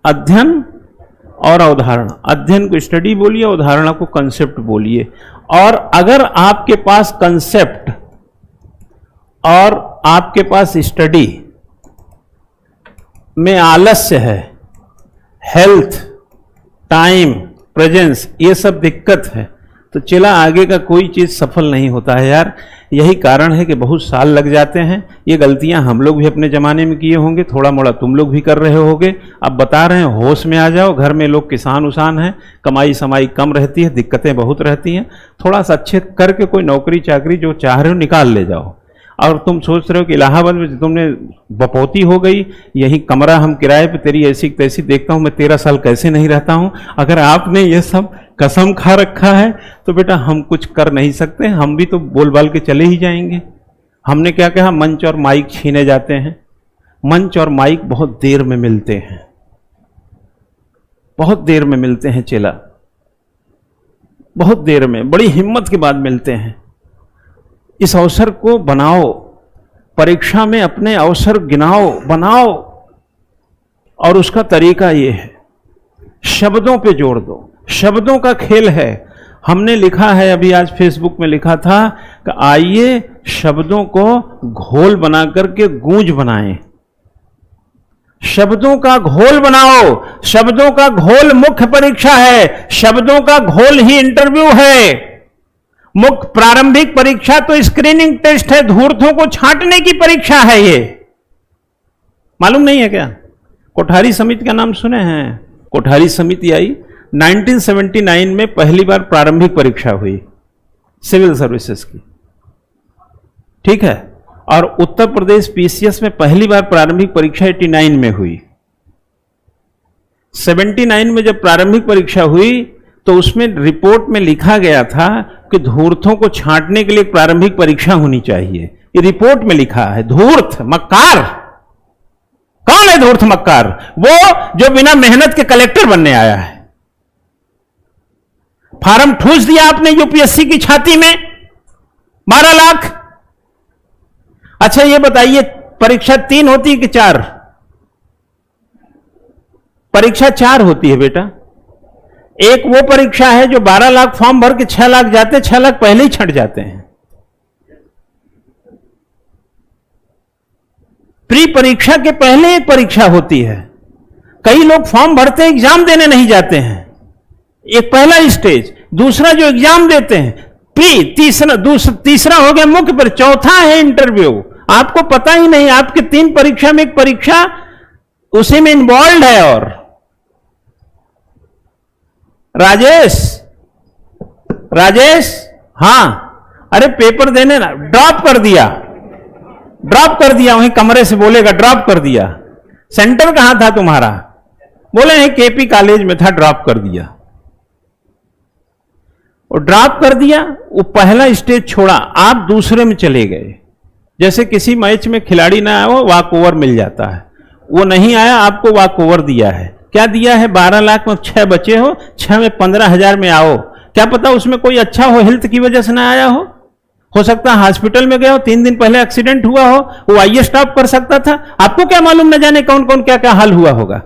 अध्ययन और अवधारणा। अध्ययन को स्टडी बोलिए, अवधारणा को कंसेप्ट बोलिए। और अगर आपके पास कंसेप्ट और आपके पास स्टडी में आलस्य है, हेल्थ, टाइम, प्रेजेंस, ये सब दिक्कत है, तो चला आगे का कोई चीज सफल नहीं होता है यार। यही कारण है कि बहुत साल लग जाते हैं। ये गलतियां हम लोग भी अपने जमाने में किए होंगे, थोड़ा मोड़ा तुम लोग भी कर रहे होगे। अब बता रहे हैं होश में आ जाओ। घर में लोग किसान उसान हैं, कमाई समाई कम रहती है, दिक्कतें बहुत रहती हैं। थोड़ा सा अच्छे करके कोई नौकरी चाकरी जो चाह रहे हो निकाल ले जाओ। और तुम सोच रहे हो कि इलाहाबाद में तुमने बपौती हो गई, यही कमरा हम किराए पे, तेरी ऐसी तैसी देखता हूं मैं 13 साल कैसे नहीं रहता हूं। अगर आपने ये सब कसम खा रखा है तो बेटा हम कुछ कर नहीं सकते, हम भी तो बोल बाल के चले ही जाएंगे। हमने क्या कहा, मंच और माइक छीने जाते हैं। मंच और माइक बहुत देर में मिलते हैं, बहुत देर में मिलते हैं चेला, बहुत देर में, बड़ी हिम्मत के बाद मिलते हैं। इस अवसर को बनाओ, परीक्षा में अपने अवसर गिनाओ, बनाओ। और उसका तरीका ये है, शब्दों पे जोड़ दो। शब्दों का खेल है। हमने लिखा है, अभी आज फेसबुक में लिखा था कि आइए शब्दों को घोल बना करके गूंज बनाएं। शब्दों का घोल बनाओ। शब्दों का घोल मुख्य परीक्षा है, शब्दों का घोल ही इंटरव्यू है। मुख्य प्रारंभिक परीक्षा तो स्क्रीनिंग टेस्ट है, धूर्तों को छांटने की परीक्षा है। ये मालूम नहीं है क्या? कोठारी समिति का नाम सुने हैं? कोठारी समिति आई 1979 में, पहली बार प्रारंभिक परीक्षा हुई सिविल सर्विसेज की, ठीक है। और उत्तर प्रदेश पीसीएस में पहली बार प्रारंभिक परीक्षा 89 में हुई। 79 में जब प्रारंभिक परीक्षा हुई तो उसमें रिपोर्ट में लिखा गया था कि धूर्तों को छांटने के लिए प्रारंभिक परीक्षा होनी चाहिए। ये रिपोर्ट में लिखा है। धूर्त, मक्कार, कौन है धूर्त मक्कार? वो जो बिना मेहनत के कलेक्टर बनने आया है। फार्म ठूस दिया आपने यूपीएससी की छाती में 12 लाख। अच्छा ये बताइए, परीक्षा 3 होती है कि 4? परीक्षा 4 होती है बेटा। एक वो परीक्षा है जो 12 लाख फॉर्म भर के 6 लाख जाते, 6 लाख पहले ही छंट जाते हैं। प्री परीक्षा के पहले एक परीक्षा होती है। कई लोग फॉर्म भरते हैं, एग्जाम देने नहीं जाते हैं। एक पहला स्टेज, दूसरा जो एग्जाम देते हैं प्री, तीसरा हो गया मुख्य, पर चौथा है इंटरव्यू। आपको पता ही नहीं, आपके 3 परीक्षा में एक परीक्षा उसी में इन्वॉल्व है। और राजेश, हां, अरे पेपर देने ना, ड्रॉप कर दिया, वहीं कमरे से बोलेगा ड्रॉप कर दिया। सेंटर कहां था तुम्हारा? बोले हैं केपी कॉलेज में था, ड्रॉप कर दिया। और ड्रॉप कर दिया, वो पहला स्टेज छोड़ा, आप दूसरे में चले गए। जैसे किसी मैच में खिलाड़ी ना आया हो, वॉक ओवर मिल जाता है। वो नहीं आया, आपको वॉक ओवर दिया है। क्या दिया है? 12 लाख में 6 बचे हो, 6 में 15,000 में आओ। क्या पता उसमें कोई अच्छा हो, हेल्थ की वजह से ना आया हो सकता है हॉस्पिटल में गए हो, 3 दिन पहले एक्सीडेंट हुआ हो, वो आइए स्टॉप कर सकता था। आपको क्या मालूम, न जाने कौन कौन क्या क्या हाल हुआ होगा।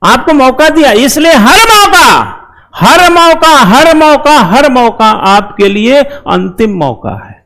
आपको मौका दिया, इसलिए हर मौका आपके लिए अंतिम मौका है।